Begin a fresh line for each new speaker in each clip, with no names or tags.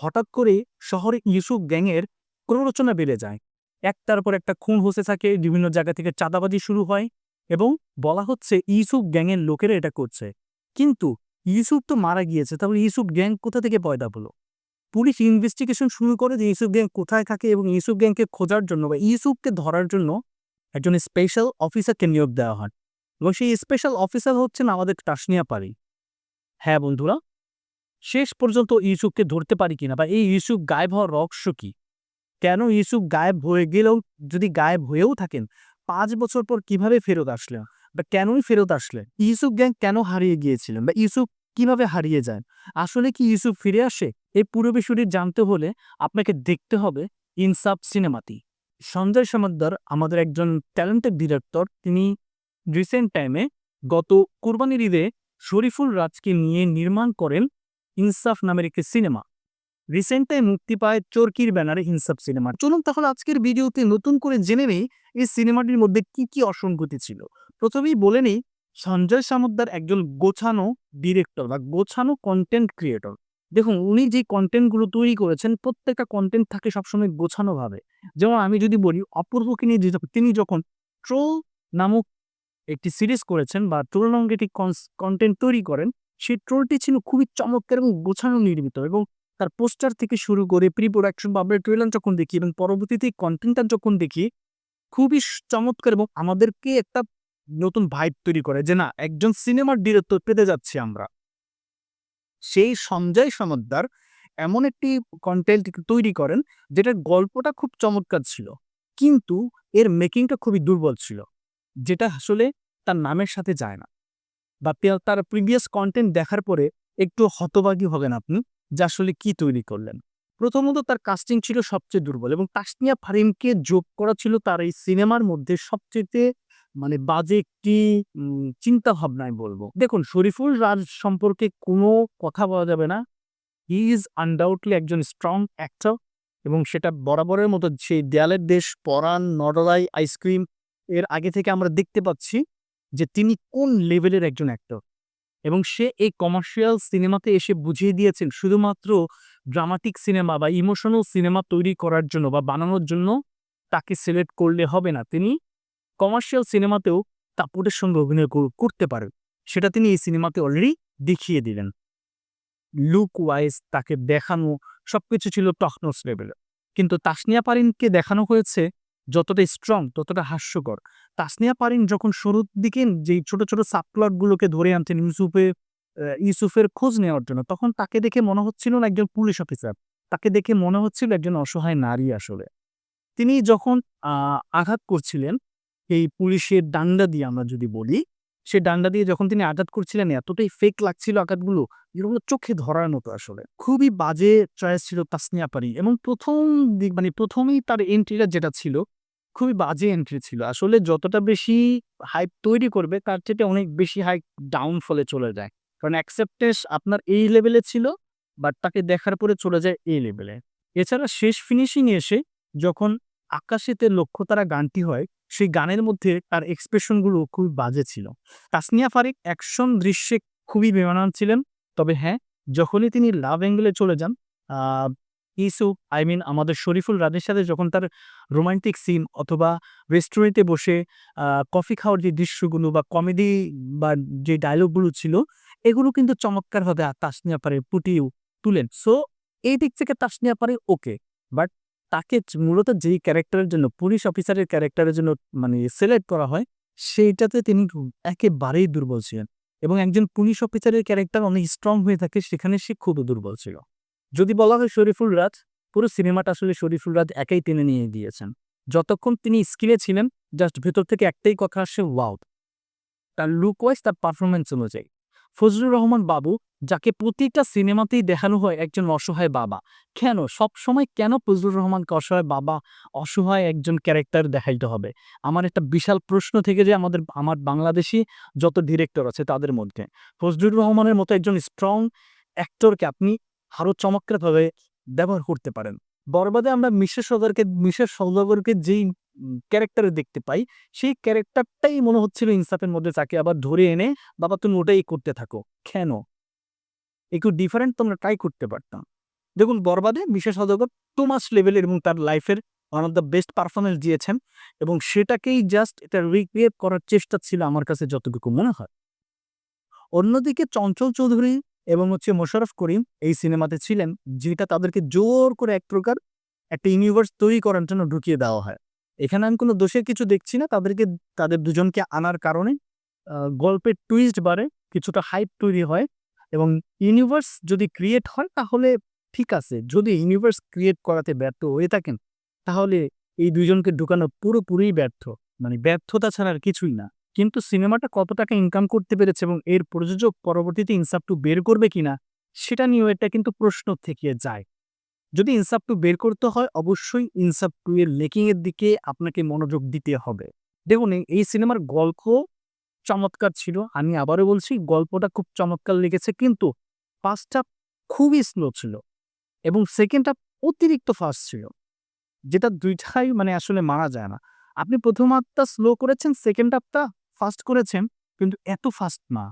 হঠাৎ করে শহরে ইউসুফ গ্যাংয়ের প্ররোচনা বেড়ে যায়। একটার পর একটা খুন হতে থাকে, বিভিন্ন জায়গা থেকে চাঁদাবাজি শুরু হয় এবং বলা হচ্ছে ইউসুফ গ্যাংয়ের লোকেরা এটা করছে। কিন্তু ইউসুফ তো মারা গিয়েছে, তাহলে ইউসুফ গ্যাং কোথা থেকে পয়দা হলো? পুলিশ ইনভেস্টিগেশন শুরু করে যে ইউসুফ গ্যাং কোথায় থাকে এবং ইউসুফ গ্যাংকে খোঁজার জন্য বা ইউসুফকে ধরার জন্য একজন স্পেশাল অফিসারকে নিয়োগ দেওয়া হয় এবং সেই স্পেশাল অফিসার হচ্ছেন আমাদের তাসনিয়া পারি। হ্যাঁ বন্ধুরা, শেষ পর্যন্ত ইউসুফকে ধরতে পারি কিনা বা এই ইউসুফ গায়েব হওয়ার রহস্য কি? কেন ইউসুফ গায়েব হয়ে গেলেও, যদি গায়েব হয়েও থাকেন, ৫ বছর পর কিভাবে ফেরত আসলেন বা কেনই ফেরত আসলেন? ইউসুফ গ্যাং কেন হারিয়ে গিয়েছিলেন বা ইউসুফ কিভাবে হারিয়ে যায়? আসলে কি ইউসুফ ফিরে আসে? এই পুরো বিষয়টি জানতে হলে আপনাকে দেখতে হবে ইনসাফ সিনেমাটি। সঞ্জয় সমাদ্দার আমাদের একজন ট্যালেন্টেড ডিরেক্টর। তিনি রিসেন্ট টাইমে গত কোরবানির ঈদে শরীফুল রাজকে নিয়ে নির্মাণ করেন ইনসাফ নামের একটি সিনেমা। রিসেন্ট টাইম মুক্তি পায় চরকির ব্যানারে ইনসাফ সিনেমা। চলুন তাহলে আজকের ভিডিওতে নতুন করে জেনে নেই এই সিনেমাটির মধ্যে কি কি অসঙ্গতি ছিল। প্রথমেই বলে নেই, সঞ্জয় সামুদ্দার একজন গোছানো ডিরেক্টর বা গোছানো কন্টেন্ট ক্রিয়েটর। দেখুন, উনি যে কন্টেন্টগুলো তৈরি করেছেন প্রত্যেকটা কন্টেন্ট থাকে সবসময় গোছানোভাবে। যেমন আমি যদি বলি, অপূর্বকে নিয়ে তিনি যখন ট্রোল নামক একটি সিরিজ করেছেন বা ট্রোল নামক একটি কন্টেন্ট তৈরি করেন, সেই ট্রোলটি ছিল খুবই চমৎকার এবং গোছানো নির্মিত এবং তার পোস্টার থেকে শুরু করে প্রি প্রোডাকশন বা আমরা ট্রেলার যখন দেখি এবং পরবর্তীতে কন্টেন্টটা যখন দেখি, খুবই চমৎকার এবং আমাদেরকে একটা নতুন ভাইব তৈরি করে যে না, একজন সিনেমার ডিরেক্টর পেতে যাচ্ছি আমরা। সেই সঞ্জয় সমদ্দার এমন একটি কন্টেন্ট তৈরি করেন যেটার গল্পটা খুব চমৎকার ছিল, কিন্তু এর মেকিংটা খুবই দুর্বল ছিল, যেটা আসলে তার নামের সাথে যায় না। বা তার প্রিভিয়াস কন্টেন্ট দেখার পরে একটু হতবাগী হবেন আপনি যে আসলে কি তৈরি করলেন। প্রথমত তার কাস্টিং ছিল সবচেয়ে দুর্বল এবং তাসনিয়া ফারিনকে যোগ করা ছিল তার এই সিনেমার মধ্যে সবচেয়ে বাজে একটি চিন্তা ভাবনায় বলবো। দেখুন, শরীফুল রাজ সম্পর্কে কোনো কথা বলা যাবে না। হি ইজ আনডাউটলি একজন স্ট্রং অ্যাক্টর এবং সেটা বরাবরের মতো সেই দেয়ালের দেশ, পরাণ, নডলাই, আইসক্রিম এর আগে থেকে আমরা দেখতে পাচ্ছি যে তিনি কোন লেভেলের একজন অ্যাক্টর এবং সে এই কমার্শিয়াল সিনেমাতে এসে বুঝিয়ে দিয়েছেন শুধুমাত্র ড্রামাটিক সিনেমা বা ইমোশনাল সিনেমা তৈরি করার জন্য বা বানানোর জন্য তাকে সিলেক্ট করলে হবে না। তিনি কমার্শিয়াল সিনেমাতেও তাপটের সঙ্গে অভিনয় করতে পারেন। সেটা তিনি এই সিনেমাতে অলরেডি দেখিয়ে দিলেন। লুক ওয়াইজ তাকে দেখানো সবকিছু ছিল টপ নচ লেভেলের। কিন্তু তাসনিয়া পারিনকে দেখানো হয়েছে যতটা স্ট্রং ততটা হাস্যকর। তাসনিয়া পারিন যখন শুরুর দিকে যেই ছোট, ছোট সাবপ্লট গুলোকে ধরে আনতেন ইউসুফের খোঁজ নেওয়ার জন্য, তখন তাকে দেখে মনে হচ্ছিল না একজন পুলিশ অফিসার। তাকে দেখে মনে হচ্ছিল একজন অসহায় নারী আসলে। তিনি যখন আঘাত করছিলেন এই পুলিশের ডান্ডা দিয়ে, আমরা যদি বলি, সে ডান্ডা দিয়ে যখন তিনি আঘাত করছিলেন এতটাই ফেক লাগছিল আঘাতগুলো, যেগুলো চোখে ধরার মতো আসলে। খুবই বাজে চয়েস ছিল তাসনিয়া পারি এবং প্রথম দিক প্রথমেই তার এন্ট্রিটা যেটা ছিল খুবই বাজে এন্ট্রি ছিল। আসলে যতটা বেশি হাইপ তৈরি করবে তার চেয়ে অনেক বেশি হাইপ ডাউনফলে চলে যায়। কারণ অ্যাকসেপ্টেন্স আপনার এই লেভেলে ছিল, বাট তাকে দেখার পরে চলে যায় এই লেভেলে। এছাড়া শেষ ফিনিশিং এ এসে যখন আকাশেতে লক্ষ্যতারা গানটি হয়, সেই গানের মধ্যে তার এক্সপ্রেশন গুলো খুবই বাজে ছিল। তাসনিয়া ফারিক অ্যাকশন দৃশ্যে খুবই বেমানান ছিলেন। তবে হ্যাঁ, যখনই তিনি লাভ অ্যাঙ্গেলে চলে যান, আ ইউসুফ আমাদের শরীফুল রাজের সাথে যখন তার রোমান্টিক সিন অথবা রেস্টুরেন্টে বসে আ কফি খাওয়ার যে দৃশ্যগুলো বা কমেডি বা যে ডায়ালগগুলো ছিল, এগুলো কিন্তু চমৎকারভাবে তাসনিয়া পারে ফুটিয়ে তুলেন। সো এই দিক থেকে তাসনিয়া পারে ওকে। বাট তাকে মূলত যেই ক্যারেক্টারের জন্য, পুলিশ অফিসারের ক্যারেক্টারের জন্য সিলেক্ট করা হয়, সেইটাতে তিনি একেবারেই দুর্বল ছিলেন এবং একজন পুলিশ অফিসারের ক্যারেক্টার অনেক স্ট্রং হয়ে থাকে, সেখানে সে খুবই দুর্বল ছিল। যদি বলা হয় শরীফুল রাজ, পুরো সিনেমাটা আসলে শরীফুল রাজ একাই টেনে নিয়ে গিয়েছেন। যতক্ষণ তিনি স্ক্রিনে ছিলেন, জাস্ট ভেতর থেকে একটাই কথা আসে, ওয়াও! তার লুক ওয়াইজ, তার পারফরম্যান্স অনুযায়ী। ফজলুর রহমান বাবু, যাকে প্রতিটা সিনেমাতেই দেখানো হয় একজন অসহায় বাবা। কেন? সবসময় কেন ফজলুর রহমানকে অসহায় বাবা, অসহায় একজন ক্যারেক্টার দেখাইতে হবে? আমার একটা বিশাল প্রশ্ন থেকে যে আমার বাংলাদেশী যত ডিরেক্টর আছে তাদের মধ্যে। ফজলুর রহমানের মতো একজন স্ট্রং অ্যাক্টরকে আপনি আরো চমৎকারভাবে ব্যবহার করতে পারেন। বরবাদে আমরা মিশের সওদাগরকে যেই ক্যারেক্টারে দেখতে পাই, সেই ক্যারেক্টারটাই মনে হচ্ছিল ইনসাফের মধ্যে তাকে আবার ধরে এনে, "বাবা তুমি ওটাই করতে থাকো।" কেন? একটু ডিফারেন্ট তোমরা ট্রাই করতে পারতাম। দেখুন বরবাদে বিশেষ অধ্যাপক টোমাস লেভেলের এবং তার লাইফের one of the best performance দিয়েছেন এবং সেটাকেই জাস্ট এটা রিক্রিয়েট করার চেষ্টা ছিল আমার কাছে যতটুকু মনে হয়। অন্যদিকে চঞ্চল চৌধুরী এবং মোশাররফ করিম এই সিনেমাতে ছিলেন, যেটা তাদেরকে জোর করে এক প্রকার একটা ইউনিভার্স তৈরি করার জন্য ঢুকিয়ে দেওয়া হয়। এখানে আমি কোনো দোষের কিছু দেখছি না। তাদের দুজনকে আনার কারণে গল্পের টুইস্ট বাড়ে, কিছুটা হাইপ তৈরি হয় এবং ইউনিভার্স যদি ক্রিয়েট হয় তাহলে ঠিক আছে। যদি ইউনিভার্স ক্রিয়েট করাতে ব্যর্থ হয়ে থাকেন, তাহলে এই ২ জনকে ঢুকানো পুরোপুরিই ব্যর্থ। মানে ব্যর্থতা ছাড়া আর কিছুই না। কিন্তু সিনেমাটা কত টাকা ইনকাম করতে পেরেছে এবং এর প্রযোজক পরবর্তীতে ইনসাফ 2 বের করবে কিনা, সেটা নিয়েও একটা কিন্তু প্রশ্ন থেকে যায়। যদি ইনসাফ 2 বের করতে হয়, অবশ্যই ইনসাফ 2 এর মেকিং এর দিকে আপনাকে মনোযোগ দিতে হবে। দেখুন এই সিনেমার গল্প চমৎকার ছিল। আমি আবারও বলছি গল্পটা খুব চমৎকার লেগেছে, কিন্তু ফার্স্ট হাফ খুবই স্লো ছিল এবং সেকেন্ড হাফ অতিরিক্ত ফাস্ট ছিল। যেটা ২ টাই মানে আসলে মানা যায় না। আপনি ১ম হাফটা স্লো করেছেন, সেকেন্ড হাফটা ফাস্ট করেছেন, কিন্তু এত ফাস্ট না।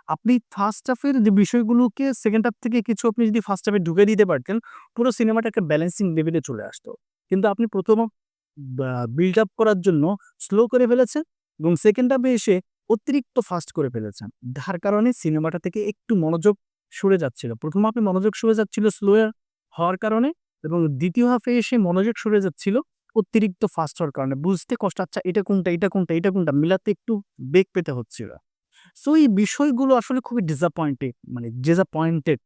আপনি ফার্স্ট হাফের যে বিষয়গুলোকে সেকেন্ড হাফ থেকে কিছু আপনি যদি ফার্স্ট হাফে ঢুকে দিতে পারতেন, পুরো সিনেমাটা একটা ব্যালেন্সিং লেভেলে চলে আসতো। কিন্তু আপনি ১ম হাফ বিল্ড আপ করার জন্য স্লো করে ফেলেছেন এবং সেকেন্ড হাফে এসে অতিরিক্ত ফাস্ট করে ফেলেছেন। যার কারণে সিনেমাটা থেকে একটু মনোযোগ সরে যাচ্ছিল। ১ম হাফে মনোযোগ সরে যাচ্ছিল স্লো হওয়ার কারণে এবং দ্বিতীয় হাফে এসে মনোযোগ সরে যাচ্ছিল অতিরিক্ত ফাস্ট হওয়ার কারণে। বুঝতে কষ্ট, আচ্ছা এটা কোনটা, এটা কোনটা, এটা কোনটা মিলাতে একটু বেগ পেতে হচ্ছিল। সো এই বিষয়গুলো আসলে খুবই ডিসঅ্যাপয়েন্টেড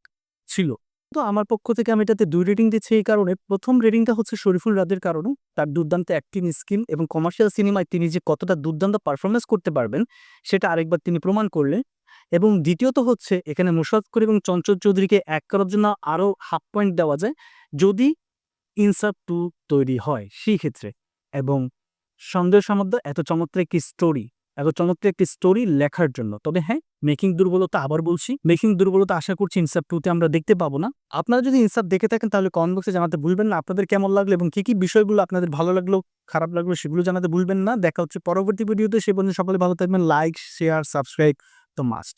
ছিল। তো আমার পক্ষ থেকে আমি এটাতে ২ রেটিং দিচ্ছি এই কারণে। ১ম রেটিংটা হচ্ছে শরীফুল রাজের কারণে। তার দুর্দান্ত অ্যাক্টিং স্কিল এবং কমার্শিয়াল সিনেমায় তিনি যে কতটা দুর্দান্ত পারফরম্যান্স করতে পারবেন, সেটা আরেকবার তিনি প্রমাণ করলেন। এবং দ্বিতীয়ত হচ্ছে এখানে মোশাররফ করিম এবং চঞ্চল চৌধুরীকে এক করার জন্য আরো হাফ পয়েন্ট দেওয়া যায়, যদি ইনসাফ 2 তৈরি হয় সেই ক্ষেত্রে। এবং সন্দেহ সামধ্য এত চমৎকার একটি স্টোরি লেখার জন্য। তবে হ্যাঁ, মেকিং দুর্বলতা, আবার বলছি, মেকিং দুর্বলতা আশা করছি ইনসাফ 2 তে আমরা দেখতে পাবো না। আপনারা যদি ইনসাফ দেখে থাকেন তাহলে কমেন্ট বক্সে জানাতে ভুলবেন না আপনাদের কেমন লাগলো এবং কি বিষয়গুলো আপনাদের ভালো লাগলো, খারাপ লাগলো সেগুলো জানাতে ভুলবেন না। দেখা হচ্ছে পরবর্তী ভিডিওতে। সে পর্যন্ত সকলে ভালো থাকবেন। লাইক, শেয়ার, সাবস্ক্রাইব তো মাস্ট।